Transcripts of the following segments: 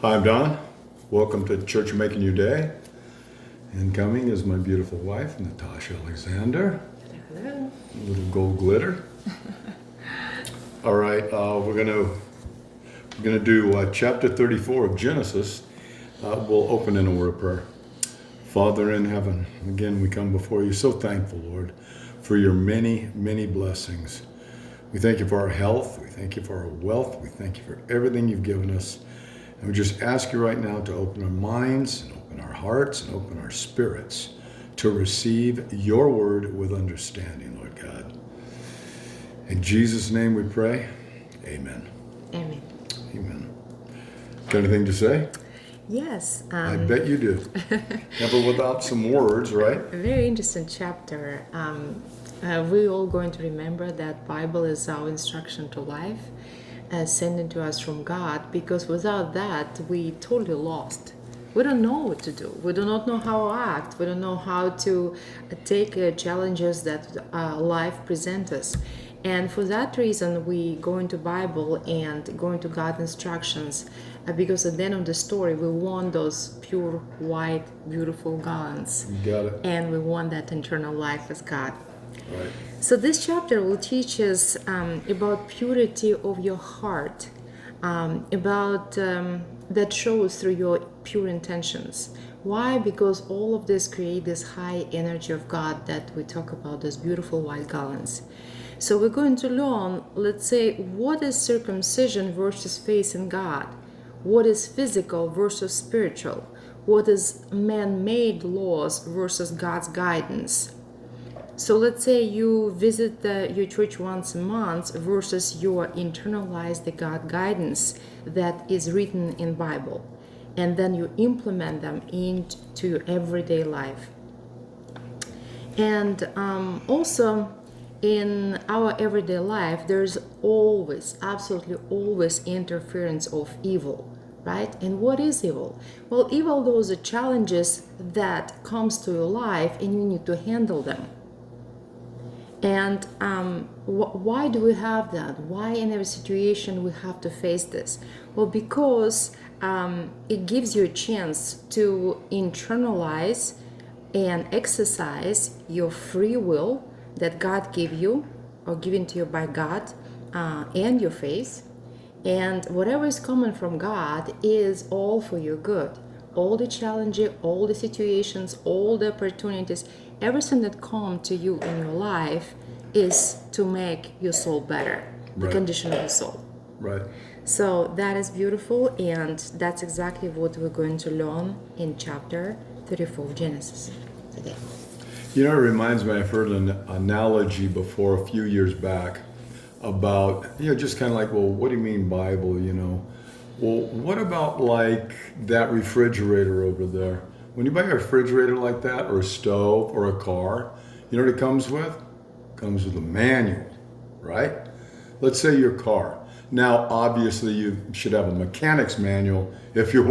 Hi, I'm Don. Welcome to Church of Making Your Day. Incoming is my beautiful wife, Natasha Alexander. Hello. A little gold glitter. All right, we're gonna do chapter 34 of Genesis. We'll open in a word of prayer. Father in heaven, again we come before you so thankful, Lord, for your many, many blessings. We thank you for our health. We thank you for our wealth. We thank you for everything you've given us. And we just ask you right now to open our minds, and open our hearts, and open our spirits to receive your word with understanding, Lord God. In Jesus' name we pray. Amen. Amen. Amen. Got anything to say? Yes. I bet you do. Never without some words, right? A very interesting chapter. We're all going to remember that Bible is our instruction to life, sending to us from God, because without that, we totally lost. We don't know what to do. We do not know how to act. We don't know how to take challenges that life presents us. And for that reason, we go into Bible and go into God's instructions, because at the end of the story, we want those pure, white, beautiful garlands. You got it. And we want that eternal life with God. Right. So this chapter will teach us about purity of your heart, about that shows through your pure intentions. Why? Because all of this creates this high energy of God that we talk about, those beautiful white garlands. So we're going to learn, let's say, what is circumcision versus faith in God? What is physical versus spiritual? What is man-made laws versus God's guidance? So let's say you visit your church once a month versus your internalize the God guidance that is written in Bible, and then you implement them into your everyday life. And also in our everyday life, there's always, absolutely always interference of evil, right? And what is evil? Well, evil, those are challenges that comes to your life and you need to handle them. And why do we have that? Why in every situation we have to face this? Well, because it gives you a chance to internalize and exercise your free will that God gave you, or given to you by God, and your faith. And whatever is coming from God is all for your good. All the challenges, all the situations, all the opportunities, everything that comes to you in your life is to make your soul better, the condition of your soul. Right. So that is beautiful, and that's exactly what we're going to learn in chapter 34 of Genesis today. You know, it reminds me, I've heard an analogy before a few years back about, just kind of like, well, what do you mean Bible, Well, what about like that refrigerator over there? When you buy a refrigerator like that, or a stove, or a car, you know what it comes with? It comes with a manual, right? Let's say your car. Now, obviously, you should have a mechanic's manual if you're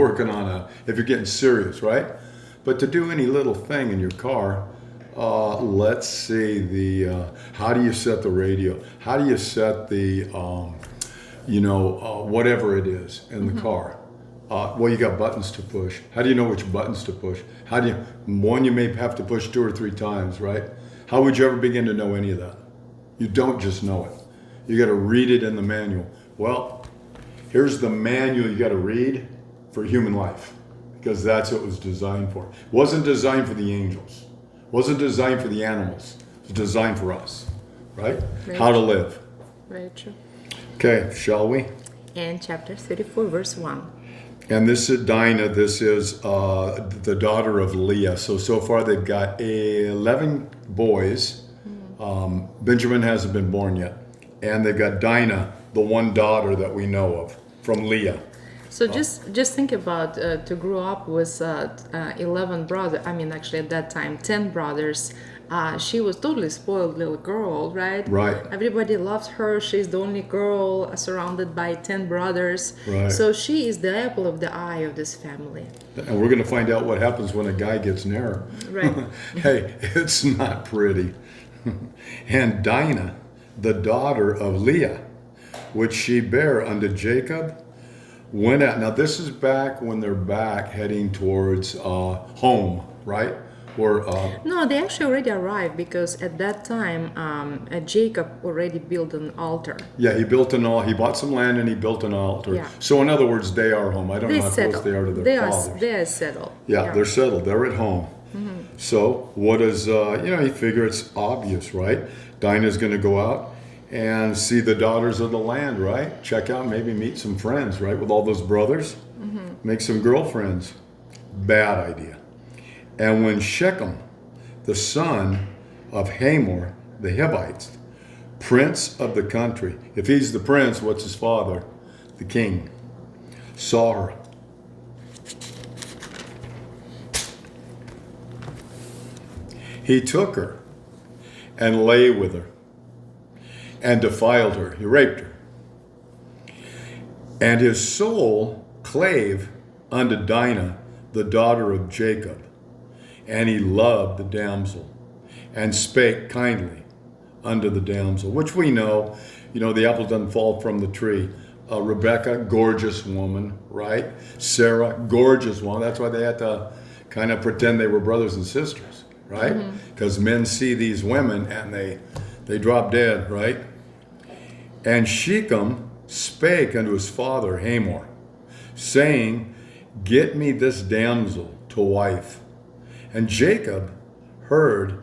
if you're getting serious, right? But to do any little thing in your car, let's see, how do you set the radio? How do you set the, whatever it is in the car? Well, you got buttons to push. How do you know which buttons to push? One you may have to push 2 or 3 times, right? How would you ever begin to know any of that? You don't just know it. You got to read it in the manual. Well, here's the manual you got to read for human life, because that's what it was designed for. It wasn't designed for the angels. It wasn't designed for the animals. It was designed for us, right? Very How to true. live. Very true. Okay, shall we? And chapter 34, verse 1. And this is Dinah. This is the daughter of Leah. So far they've got 11 boys. Benjamin hasn't been born yet. And they've got Dinah, the one daughter that we know of, from Leah. So just think about to grow up with 11 brothers. I mean, actually at that time, 10 brothers. She was totally spoiled little girl, right? Right. Everybody loves her. She's the only girl surrounded by 10 brothers. Right. So she is the apple of the eye of this family. And we're going to find out what happens when a guy gets near her. Right. Hey, it's not pretty. And Dinah, the daughter of Leah, which she bare unto Jacob, went out. Now this is back when they're back heading towards home, right? Or No, they actually already arrived because at that time, Jacob already built an altar. yeah, he bought some land and he built an altar. Yeah. So in other words, they are home. I don't They know how close settled. they are to their fathers. They are settled. Yeah, they're settled. They're at home. So what is, you figure it's obvious, right? Dinah's going to go out and see the daughters of the land, right? Check out, maybe meet some friends, right? With all those brothers. Make some girlfriends. Bad idea. And when Shechem, the son of Hamor, the Hivites, prince of the country, if he's the prince, what's his father? The king. Saw her. He took her and lay with her and defiled her. He raped her. And his soul clave unto Dinah, the daughter of Jacob. And he loved the damsel and spake kindly unto the damsel, which we know, the apple doesn't fall from the tree. Rebecca, gorgeous woman, right? Sarah, gorgeous woman. That's why they had to kind of pretend they were brothers and sisters, right? Because men see these women and they drop dead, right? And Shechem spake unto his father Hamor, saying, Get me this damsel to wife. And Jacob heard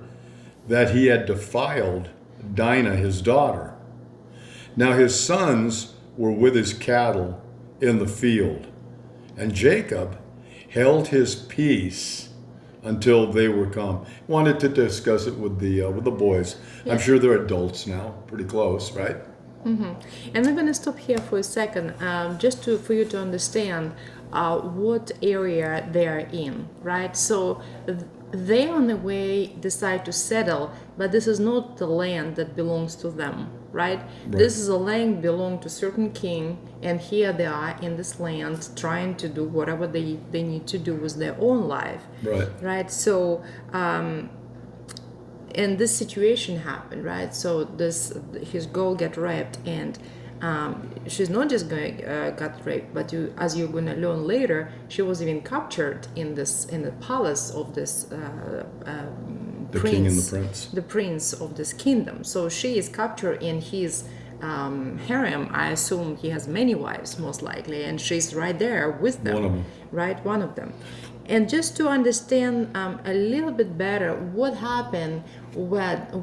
that he had defiled Dinah his daughter. Now his sons were with his cattle in the field, and Jacob held his peace until they were come. Wanted to discuss it with the boys. Yeah. I'm sure they're adults now, pretty close, right? And I'm going to stop here for a second, just for you to understand what area they are in, right? So they on the way decide to settle, but this is not the land that belongs to them, right? This is a land belong to certain king, and here they are in this land trying to do whatever they need to do with their own life, right? So and this situation happened, right? So his girl get raped, and she's not just got raped, but as you're going to learn later, she was even captured in the palace of this the prince, king and the prince, the prince of this kingdom. So she is captured in his harem. I assume he has many wives, most likely, and she's right there with them. One of them, right? One of them. And just to understand a little bit better what happened when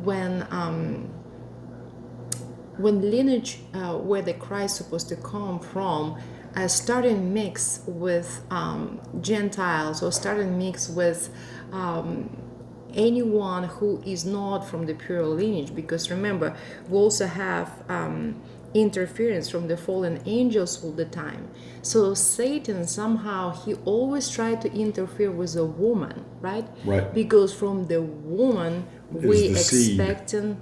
lineage, where the Christ supposed to come from, started mix with Gentiles, or started mix with anyone who is not from the pure lineage. Because remember, we also have interference from the fallen angels all the time. So Satan somehow, he always tried to interfere with a woman, right? Because from the woman we expecting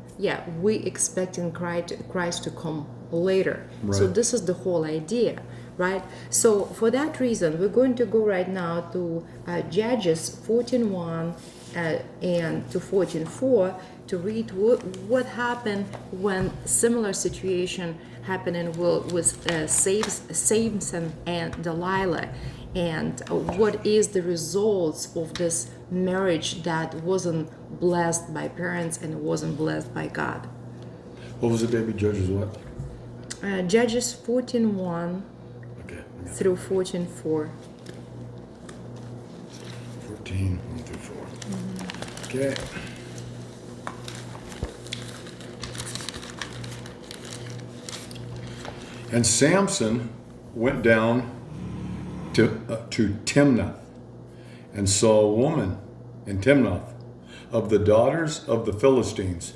Christ to come later. So this is the whole idea, right? So for that reason, we're going to go right now to Judges 14:1 and to 14:4 to read what happened when similar situation happening with Samson and Delilah, and what is the results of this marriage that wasn't blessed by parents and wasn't blessed by God. What was it, baby? Judges what? Judges 14:1 through 14:4. 14:1 through 4. Okay. And Samson went down to Timnath and saw a woman in Timnath of the daughters of the Philistines.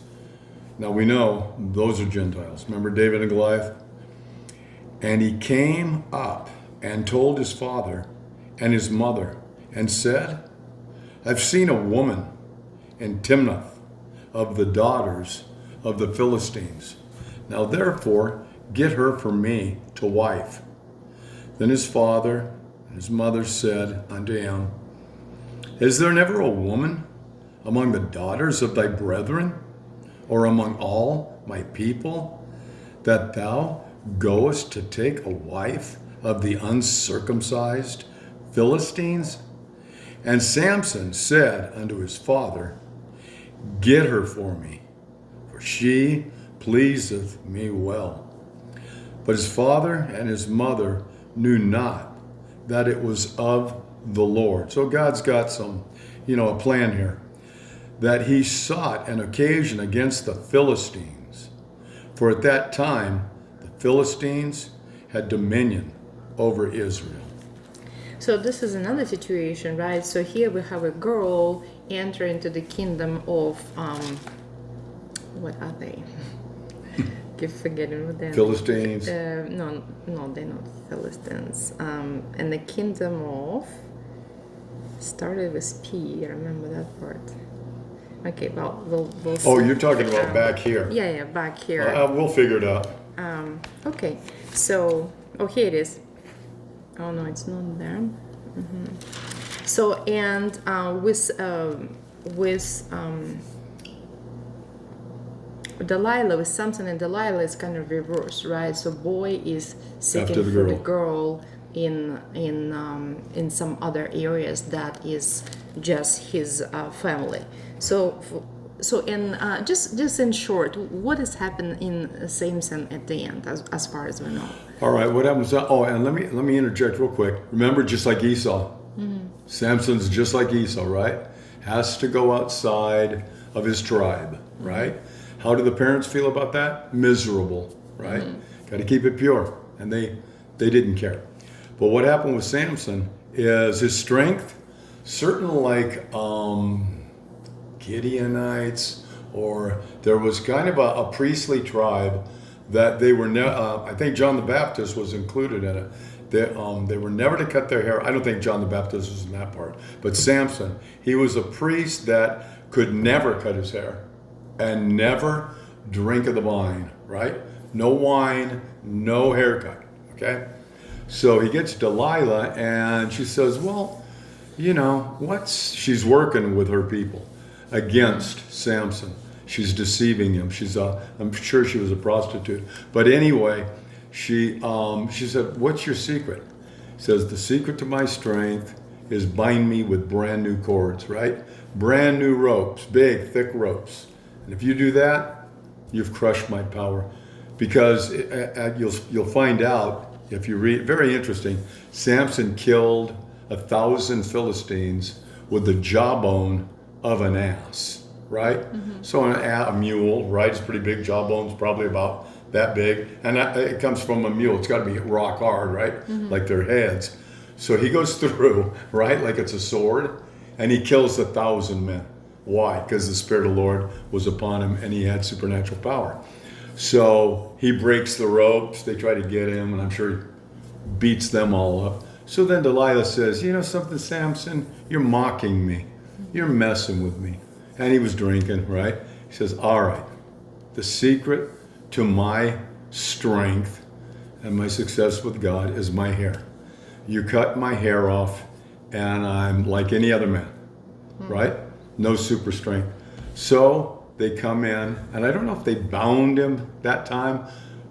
Now we know those are Gentiles. Remember David and Goliath? And he came up and told his father and his mother and said, I've seen a woman in Timnath of the daughters of the Philistines. Now therefore, get her for me to wife. Then his father and his mother said unto him, Is there never a woman among the daughters of thy brethren, or among all my people, that thou goest to take a wife of the uncircumcised Philistines? And Samson said unto his father, Get her for me, for she pleaseth me well. But his father and his mother knew not that it was of the Lord. So God's got some, a plan here. That he sought an occasion against the Philistines. For at that time, the Philistines had dominion over Israel. So this is another situation, right? So here we have a girl enter into the kingdom of, what are they? Keep forgetting what they're. Philistines. No, they're not Philistines. And the kingdom of, started with P, remember that part. Okay, well, we'll see. Oh, you're talking about back here. Yeah, back here. We'll figure it out. Okay, so, here it is. Oh no, it's not there. So, and with Delilah, with Samson and Delilah, it's kind of reversed, right? So boy is seeking After the for girl. the girl in some other areas that is just his family. So just in short, what has happened in Samson at the end, as far as we know? All right, what happens? Oh, and let me interject real quick. Remember, just like Esau, Samson's just like Esau, right? Has to go outside of his tribe, right? How do the parents feel about that? Miserable, right? Got to keep it pure, and they didn't care. But what happened with Samson is his strength, certain like Gideonites, or there was kind of a priestly tribe that they were, I think John the Baptist was included in it. They were never to cut their hair. I don't think John the Baptist was in that part. But Samson, he was a priest that could never cut his hair and never drink of the wine, right? No wine, no haircut, okay? So he gets Delilah and she says, well, she's working with her people against Samson. She's deceiving him. I'm sure she was a prostitute. But anyway, she said, what's your secret? He says, the secret to my strength is bind me with brand new cords, right? Brand new ropes, big, thick ropes. And if you do that, you've crushed my power. Because you'll find out, if you read, very interesting, Samson killed 1,000 Philistines with the jawbone of an ass, right? So a mule, right? It's pretty big. Jawbone's probably about that big. And it comes from a mule. It's got to be rock hard, right? Like their heads. So he goes through, right? Like it's a sword. And he kills 1,000 men. Why? Because the Spirit of the Lord was upon him and he had supernatural power. So he breaks the ropes. They try to get him, and I'm sure he beats them all up. So then Delilah says, you know something, Samson? You're mocking me. You're messing with me. And he was drinking, right? He says, all right, the secret to my strength and my success with God is my hair. You cut my hair off, and I'm like any other man, right? No super strength. So they come in, and I don't know if they bound him that time,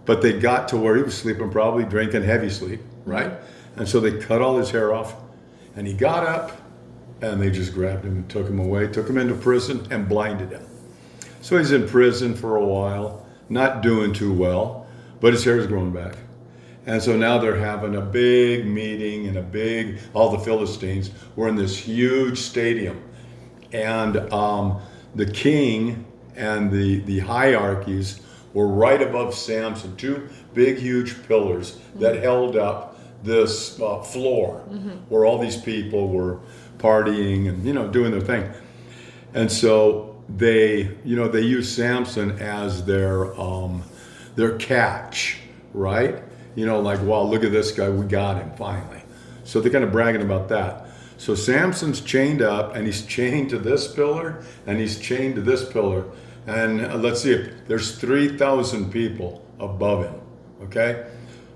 but they got to where he was sleeping, probably drinking heavy sleep, right? And so they cut all his hair off, and he got up, and they just grabbed him and took him away, took him into prison, and blinded him. So he's in prison for a while, not doing too well, but his hair is growing back. And so now they're having a big meeting, and all the Philistines were in this huge stadium. And the king and the hierarchies were right above Samson, two big, huge pillars that held up this floor where all these people were partying and, doing their thing. And so they use Samson as their catch, right? Like, wow, look at this guy, we got him finally. So they're kind of bragging about that. So Samson's chained up, and he's chained to this pillar, and he's chained to this pillar. And let's see, if there's 3,000 people above him, okay?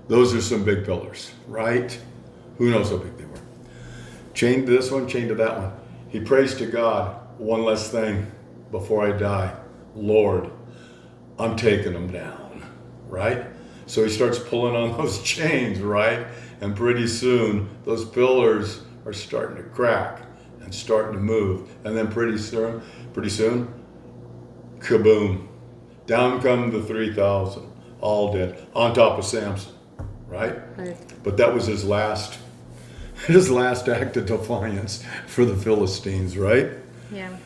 Those are some big pillars, right? Who knows how big they were. Chained to this one, chained to that one. He prays to God, one last thing before I die. Lord, I'm taking them down, right? So he starts pulling on those chains, right? And pretty soon, those pillars are starting to crack and starting to move. And then pretty soon, kaboom. Down come the 3,000, all dead, on top of Samson, right? Right. But that was his last act of defiance for the Philistines, right? Yeah.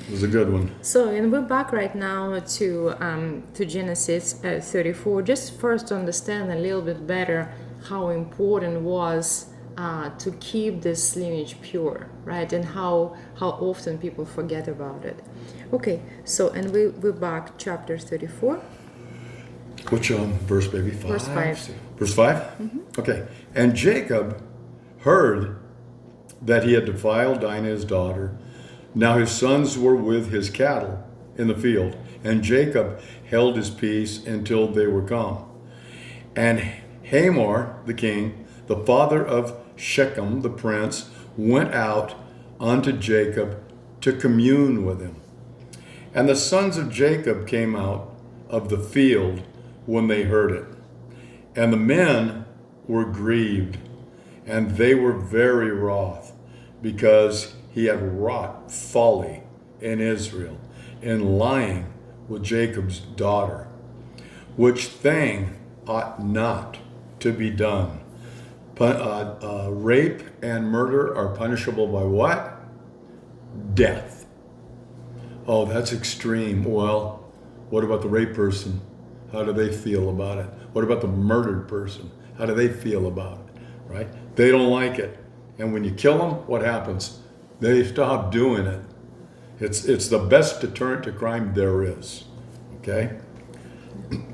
It was a good one. So, and we're back right now to Genesis 34. Just first to understand a little bit better how important was to keep this lineage pure, right? And how often people forget about it. Okay, so and we're back chapter 34. Which verse, baby? 5? Verse 5. Verse 5? Mm-hmm. Okay. And Jacob heard that he had defiled Dinah his daughter. Now his sons were with his cattle in the field, and Jacob held his peace until they were come. And Hamor the king, the father of Shechem the prince, went out unto Jacob to commune with him. And the sons of Jacob came out of the field when they heard it. And the men were grieved, and they were very wroth, because he had wrought folly in Israel, in lying with Jacob's daughter, which thing ought not to be done. Rape and murder are punishable by what? Death. Oh, that's extreme. Well, what about the rape person? How do they feel about it? What about the murdered person? How do they feel about it? Right? They don't like it. And when you kill them, what happens? They stop doing it. It's the best deterrent to crime there is. Okay?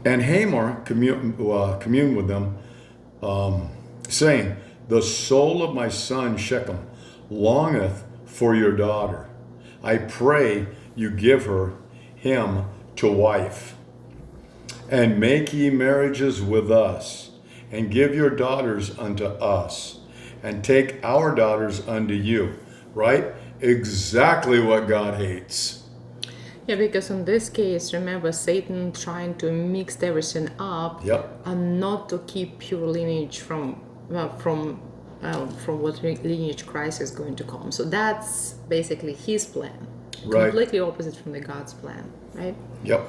And Hamor communed with them, saying, the soul of my son Shechem longeth for your daughter. I pray you give him to wife. And make ye marriages with us, and give your daughters unto us, and take our daughters unto you. Right? Exactly what God hates. Yeah, because in this case, remember Satan trying to mix everything up, Yep. and not to keep pure lineage from what lineage Christ is going to come. So that's basically his plan. Right. Completely opposite from the God's plan, right? Yep.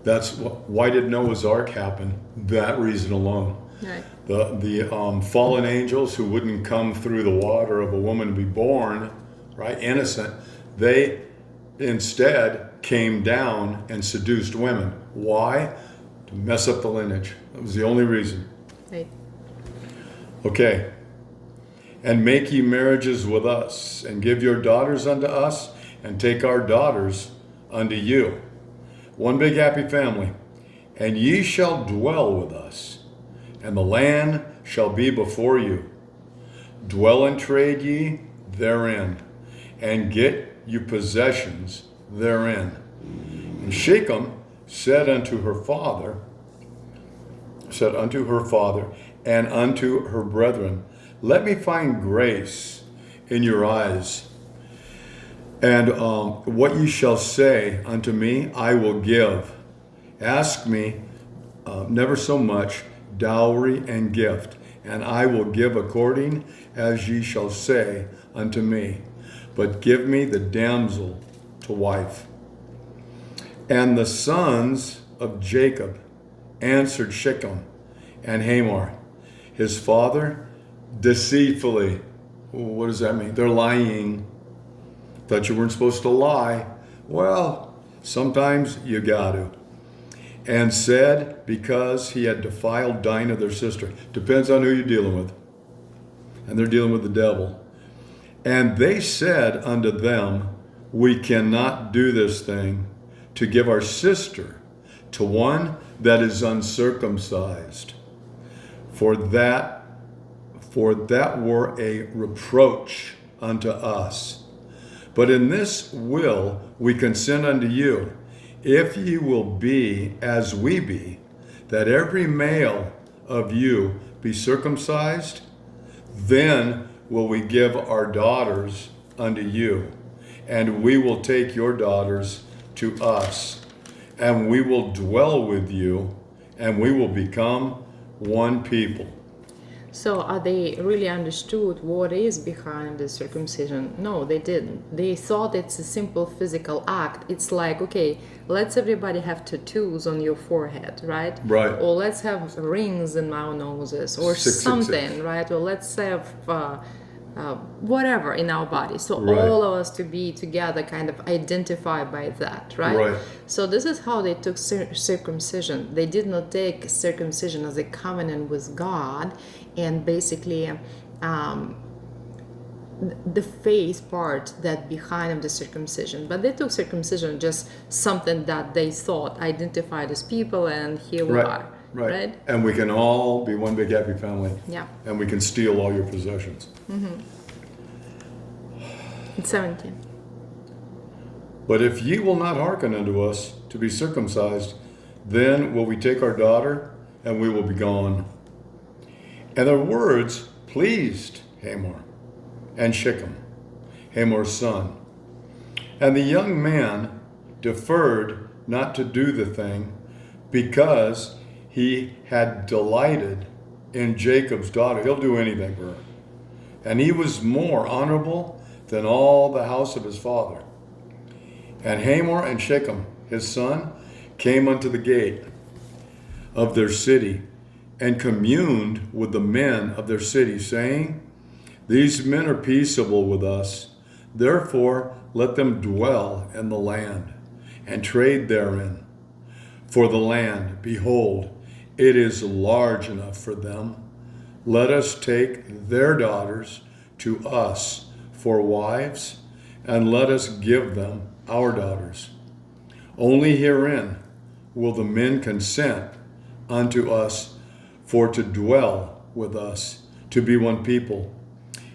That's why did Noah's Ark happen? That reason alone. Right. The fallen angels who wouldn't come through the water of a woman to be born, right, innocent, they instead came down and seduced women. Why? To mess up the lineage. That was the only reason. Right. Okay. And make ye marriages with us, and give your daughters unto us, and take our daughters unto you. One big happy family. And ye shall dwell with us, and the land shall be before you. Dwell and trade ye therein, and get you possessions therein. And Shechem said unto her father, and unto her brethren, let me find grace in your eyes, and what ye shall say unto me, I will give. Ask me never so much dowry and gift, and I will give according as ye shall say unto me. But give me the damsel to wife. And the sons of Jacob answered Shechem and Hamor, his father, deceitfully. What does that mean? They're lying. Thought you weren't supposed to lie. Well, sometimes you got to. And said, because he had defiled Dinah, their sister. Depends on who you're dealing with. And they're dealing with the devil. And they said unto them, we cannot do this thing, to give our sister to one that is uncircumcised. For that were a reproach unto us. But in this will we consent unto you, if ye will be as we be, that every male of you be circumcised, then will we give our daughters unto you, and we will take your daughters to us, and we will dwell with you, and we will become one people. So are they really understood what is behind the circumcision? No, they didn't. They thought it's a simple physical act. It's like, okay, let's everybody have tattoos on your forehead, right? Right. Or let's have rings in our noses or 666. right? Or let's have whatever in our body. So Right. all of us to be together, kind of identified by that, right? Right. So this is how they took circumcision. They did not take circumcision as a covenant with God and basically the faith part that behind of the circumcision, but they took circumcision just something that they thought identified as people, and here we are, right? And we can all be one big happy family. Yeah. And we can steal all your possessions. It's 17. But if ye will not hearken unto us to be circumcised, then will we take our daughter, and we will be gone. And their words pleased Hamor and Shechem, Hamor's son. And the young man deferred not to do the thing, because he had delighted in Jacob's daughter. He'll do anything for her. And he was more honorable than all the house of his father. And Hamor and Shechem, his son, came unto the gate of their city, and communed with the men of their city, saying, These men are peaceable with us, therefore let them dwell in the land, and trade therein. For the land, behold, it is large enough for them. Let us take their daughters to us for wives, and let us give them our daughters. Only herein will the men consent unto us for to dwell with us, to be one people.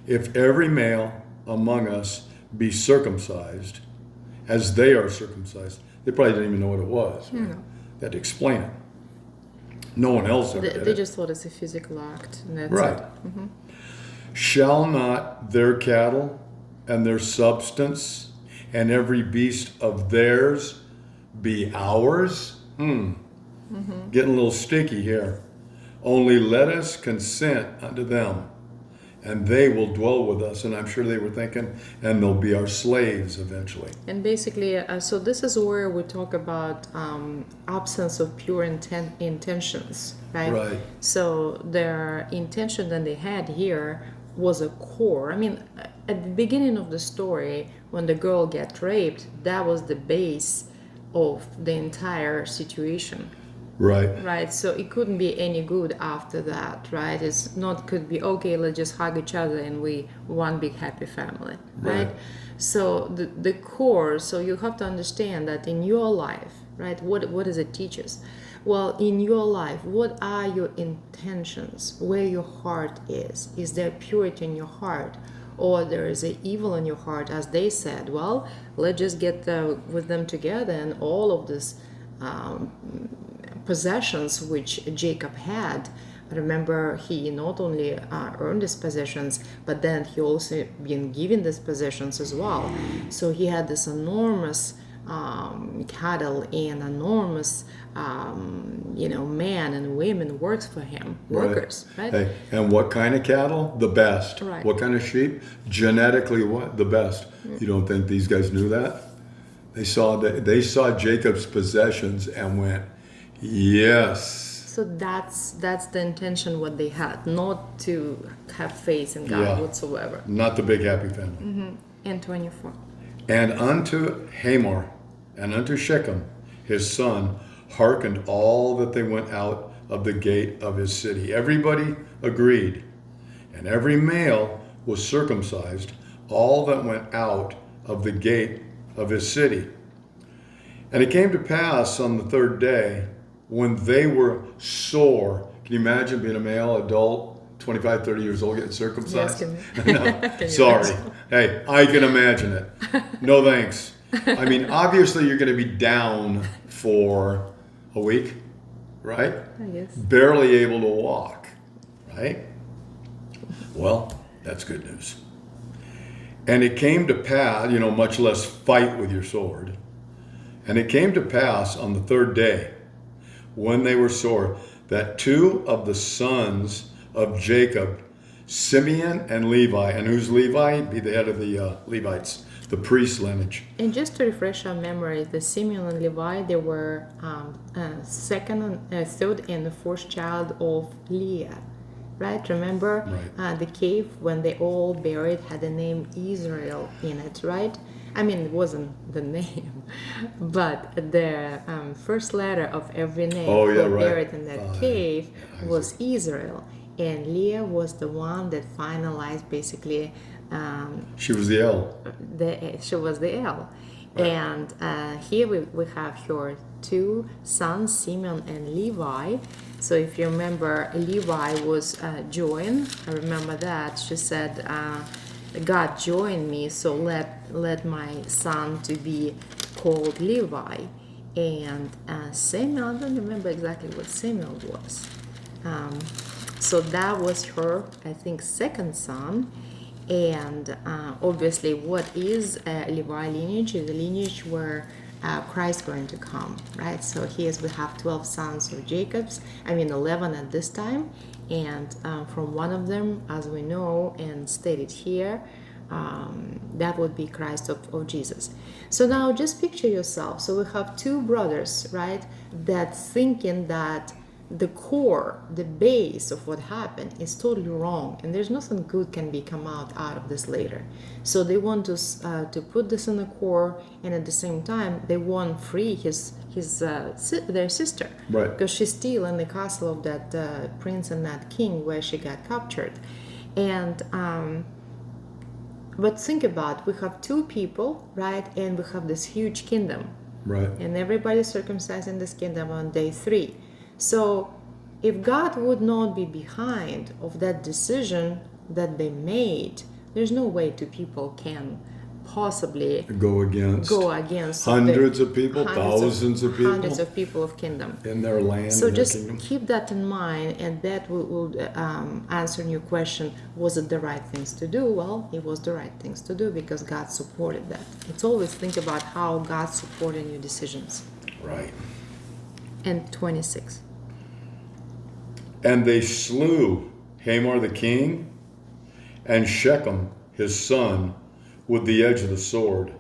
If every male among us be circumcised, as they are circumcised. They probably didn't even know what it was. No. They had to explain it. No one else ever did They it. just thought it's a physical act, and that's Right. it. Shall not their cattle and their substance and every beast of theirs be ours? Getting a little sticky here. Only let us consent unto them, and they will dwell with us. And I'm sure they were thinking, and they'll be our slaves eventually. And basically, so this is where we talk about absence of pure intentions, right? Right. So their intention that they had here was a core. I mean, at the beginning of the story, when the girl got raped, that was the base of the entire situation. Right. Right, so it couldn't be any good after that, right? It's not could be okay, let's just hug each other and we one big happy family, right? Right. So the core, so you have to understand that in your life, right? What does it teach us? Well, in your life, what are your intentions? Where your heart is? Is there purity in your heart? Or there is an evil in your heart, as they said, well, let's just get with them together, and all of this possessions which Jacob had. Remember, he not only earned his possessions, but then he also been given these possessions as well. So he had this enormous cattle and enormous, men and women works for him, workers, right? Hey, and what kind of cattle? The best. Right. What kind of sheep? Genetically, what? The best. You don't think these guys knew that? They saw Jacob's possessions and went, yes. So that's the intention what they had, not to have faith in God Yeah. whatsoever. Not the big happy family. And 24. And unto Hamor and unto Shechem, his son, hearkened all that they went out of the gate of his city. Everybody agreed. And every male was circumcised, all that went out of the gate of his city. And it came to pass on the third day, when they were sore. Can you imagine being a male, adult, 25, 30 years old, getting circumcised? Yes, No, sorry. Hey, I can imagine it. No thanks. I mean, obviously you're going to be down for a week, right? I guess. Barely able to walk, right? Well, that's good news. And it came to pass, much less fight with your sword. And it came to pass on the third day, when they were sore, that two of the sons of Jacob, Simeon and Levi, and who's Levi? Be the head of the Levites, the priest lineage. And just to refresh our memory, the Simeon and Levi, they were third and the fourth child of Leah, right? Remember the cave when they all buried had the name Israel in it, right? I mean, it wasn't the name, but the first letter of every name buried in that cave was Israel. And Leah was the one that finalized basically. She was the L. She was the L. Right. And here we have her two sons, Simeon and Levi. So if you remember, Levi was joined. I remember that. She said, God joined me, so let my son to be called Levi. And Samuel, I don't remember exactly what Samuel was. So that was her, I think, second son. And obviously, what is Levi lineage? The lineage where Christ is going to come, right? So we have 12 sons of Jacob's. 11 at this time. And from one of them, as we know and stated here, that would be Christ of Jesus. So now just picture yourself. So we have two brothers, right, that thinking that the core, the base of what happened is totally wrong, and there's nothing good can come out of this later. So they want to put this in the core, and at the same time they want free their sister, right? Because she's still in the castle of that prince and that king where she got captured. And but think about, we have two people, right, and we have this huge kingdom, right, and everybody's circumcised in this kingdom on day 3. So if God would not be behind of that decision that they made, there's no way two people can possibly go against hundreds of people, thousands of people, hundreds of people of kingdom in their land. So just keep that in mind, and that will answer your question: was it the right things to do? Well, it was the right things to do because God supported that. It's always think about how God supported your decisions. Right. And 26. And they slew Hamor the king and Shechem his son with the edge of the sword,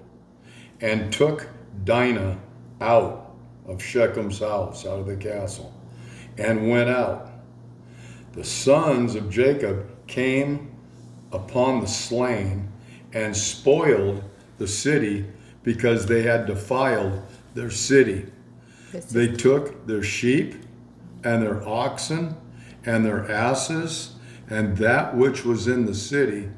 and took Dinah out of Shechem's house, out of the castle, and went out. The sons of Jacob came upon the slain and spoiled the city because they had defiled their city. They took their sheep and their oxen and their asses and that which was in the city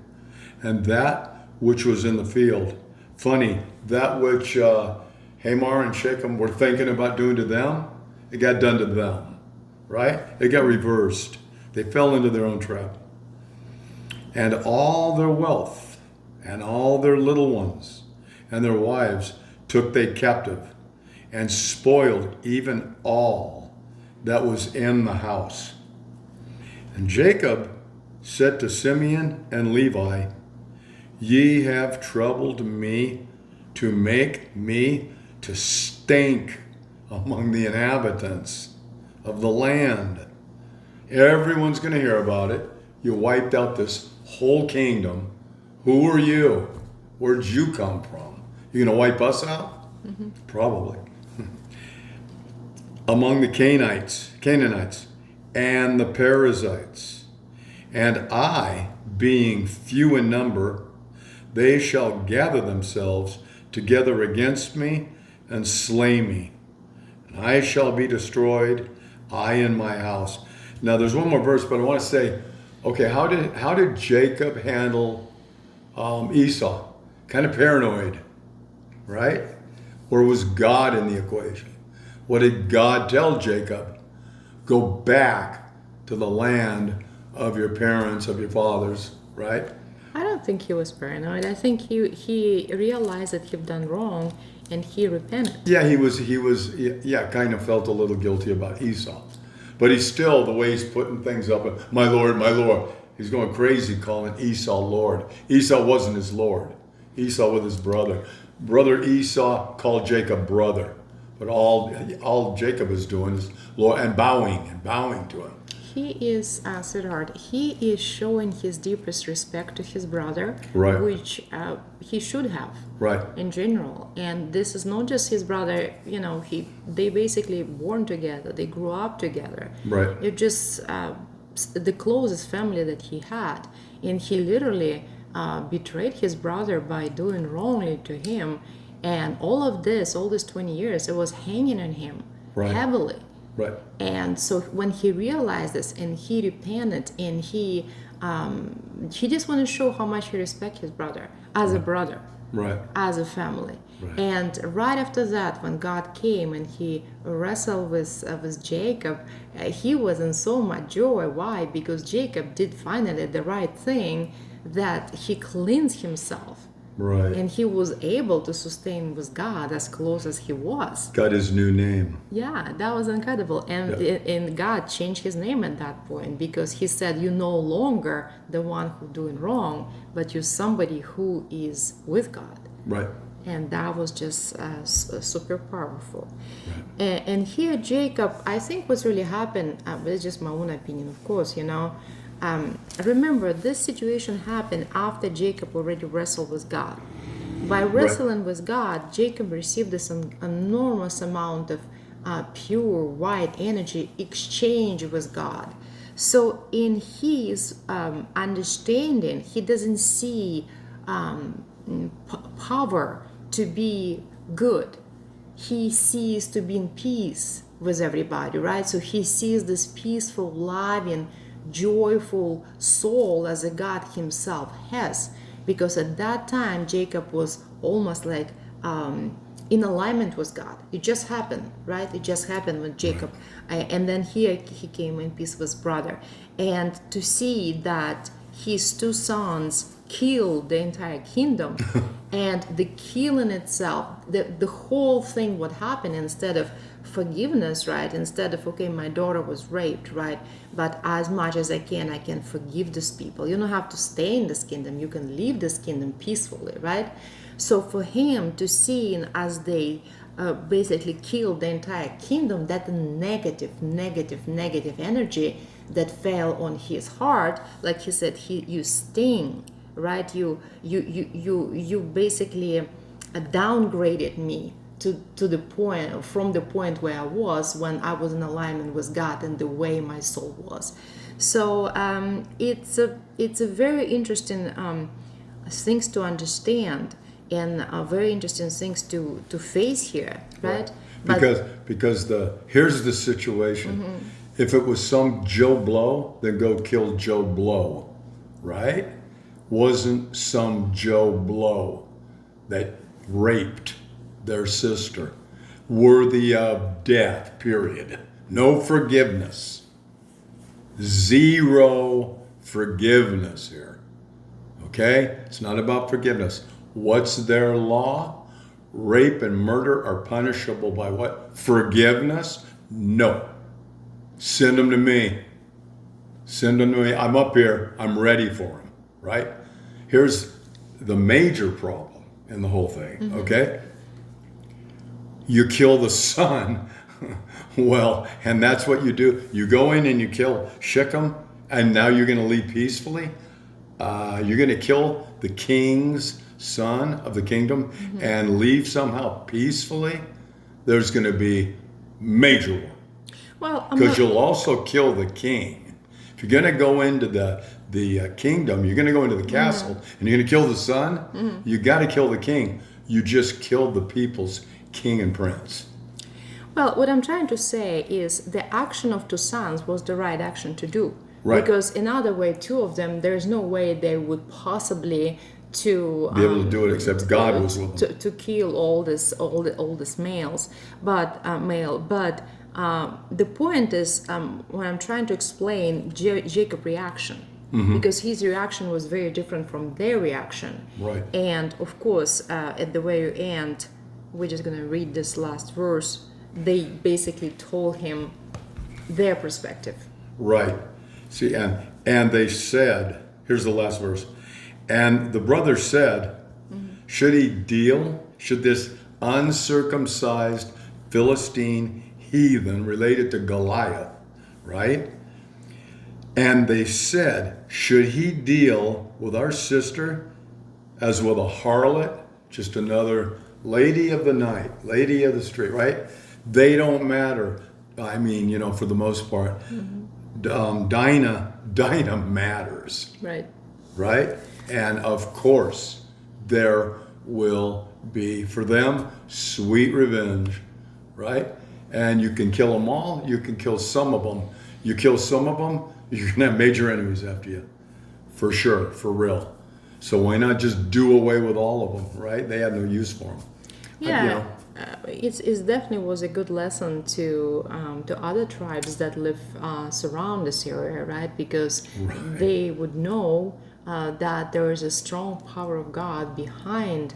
and that which was in the field. Funny, that which Hamor and Shechem were thinking about doing to them, it got done to them, right? It got reversed. They fell into their own trap. And all their wealth and all their little ones and their wives took they captive, and spoiled even all that was in the house. And Jacob said to Simeon and Levi, Ye have troubled me to make me to stink among the inhabitants of the land. Everyone's going to hear about it. You wiped out this whole kingdom. Who are you? Where'd you come from? You going to wipe us out? Mm-hmm. Probably. Among the Canaanites, and the Perizzites. And I, being few in number, they shall gather themselves together against me and slay me. And I shall be destroyed, I and my house. Now there's one more verse, but I want to say, okay, how did Jacob handle Esau? Kind of paranoid, right? Or was God in the equation? What did God tell Jacob? Go back to the land of your parents, of your fathers, right? I don't think he was paranoid. I think he realized that he'd done wrong and he repented. Yeah, he was kind of felt a little guilty about Esau. But he's still, the way he's putting things up, my Lord, he's going crazy calling Esau Lord. Esau wasn't his Lord. Esau was his brother. Brother Esau called Jacob brother. But all Jacob is doing is Lord and bowing to him. He is, sweetheart, he is showing his deepest respect to his brother, Right. which he should have. Right. In general. And this is not just his brother, they basically born together, they grew up together. Right. It just the closest family that he had. And he literally betrayed his brother by doing wrongly to him. And all these 20 years, it was hanging on him Right. heavily. Right. And so when he realized this and he repented and he just wanted to show how much he respects his brother as a brother, Right. as a family. Right. And right after that, when God came and he wrestled with Jacob, he was in so much joy. Why? Because Jacob did finally the right thing, that he cleansed himself. Right. And he was able to sustain with God as close as he was. Got his new name. Yeah, that was incredible. And God changed his name at that point, because he said, you're no longer the one who doing wrong, but you're somebody who is with God. Right. And that was just super powerful. Right. And here Jacob, I think what's really happened, but it's just my own opinion, of course, remember, this situation happened after Jacob already wrestled with God. By wrestling with God, Jacob received this enormous amount of pure white energy exchange with God. So in his understanding, he doesn't see power to be good. He sees to be in peace with everybody, right? So he sees this peaceful, loving, joyful soul as a God himself has, because at that time Jacob was almost like in alignment with God. It just happened, right? It just happened with Jacob. And then here he came in peace with his brother. And to see that his two sons killed the entire kingdom and the killing itself, the whole thing, what happened, instead of forgiveness, right? Instead of, okay, my daughter was raped, right? But as much as I can forgive these people. You don't have to stay in this kingdom. You can leave this kingdom peacefully, right? So for him to see as they basically killed the entire kingdom, that negative energy that fell on his heart, like he said, you sting, right? You basically downgraded me to the point, from the point where I was when I was in alignment with God and the way my soul was. So it's a very interesting things to understand, and very interesting things to face here, right? Because here's the situation. Mm-hmm. If it was some Joe Blow, then go kill Joe Blow, right? Wasn't some Joe Blow that raped their sister, worthy of death, period. No forgiveness. Zero forgiveness here. Okay? It's not about forgiveness. What's their law? Rape and murder are punishable by what? Forgiveness? No. Send them to me. Send them to me. I'm up here. I'm ready for them, right? Here's the major problem in the whole thing, mm-hmm. Okay? You kill the son. Well, and that's what you do. You go in and you kill Shechem, and now you're going to leave peacefully? You're going to kill the king's son of the kingdom, mm-hmm. and leave somehow peacefully? There's going to be major war. Well, because you'll also kill the king. If you're going to go into the kingdom, you're going to go into the castle, mm-hmm. and you're going to kill the son, mm-hmm. you got to kill the king. You just killed the people's king and prince. Well, what I'm trying to say is the action of two sons was the right action to do. Right. Because in other way, two of them, there's no way they would possibly to be able to do it, except God was with them. To kill all these males, but male. But the point is, when I'm trying to explain Jacob's reaction, mm-hmm. because his reaction was very different from their reaction. Right. And of course, at the very end, we're just going to read this last verse. They basically told him their perspective. Right. See, and they said, here's the last verse. And the brother said, mm-hmm. Should this uncircumcised Philistine heathen related to Goliath, right? And they said, should he deal with our sister as with a harlot, just another lady of the night, lady of the street, right? They don't matter. I mean, for the most part, Dinah matters, right? And of course, there will be for them sweet revenge, right? And you can kill them all. You can kill some of them. You kill some of them, you're gonna have major enemies after you, for sure, for real. So why not just do away with all of them, right? They had no use for them. Yeah, it definitely was a good lesson to other tribes that live surround this area, right? Because they would know that there is a strong power of God behind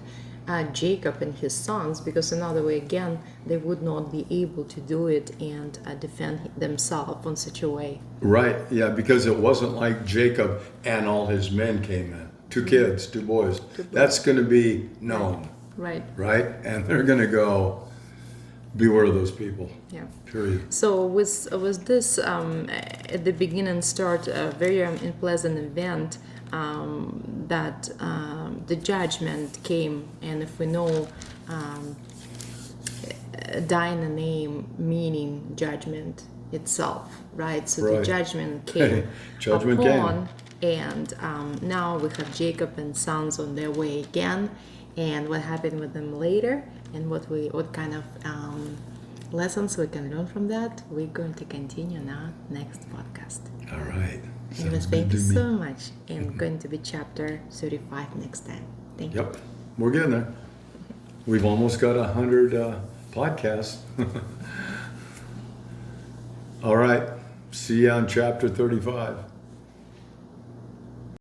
Jacob and his sons. Because another way, again, they would not be able to do it and defend themselves in such a way. Right. Yeah, because it wasn't like Jacob and all his men came in. Two kids, two boys. That's going to be known. Right. And they're going to go, beware of those people. Yeah. Period. So was this at the beginning start a very unpleasant event that the judgment came, and if we know Dinah name meaning judgment itself, right? So the judgment came upon. And now we have Jacob and sons on their way again, and what happened with them later, and what kind of lessons we can learn from that. We're going to continue now next podcast. All right. Anyways, thank you so much, and going to be chapter 35 next time. Thank you. Yep, we're getting there. We've almost got 100 podcasts. All right. See you on chapter 35.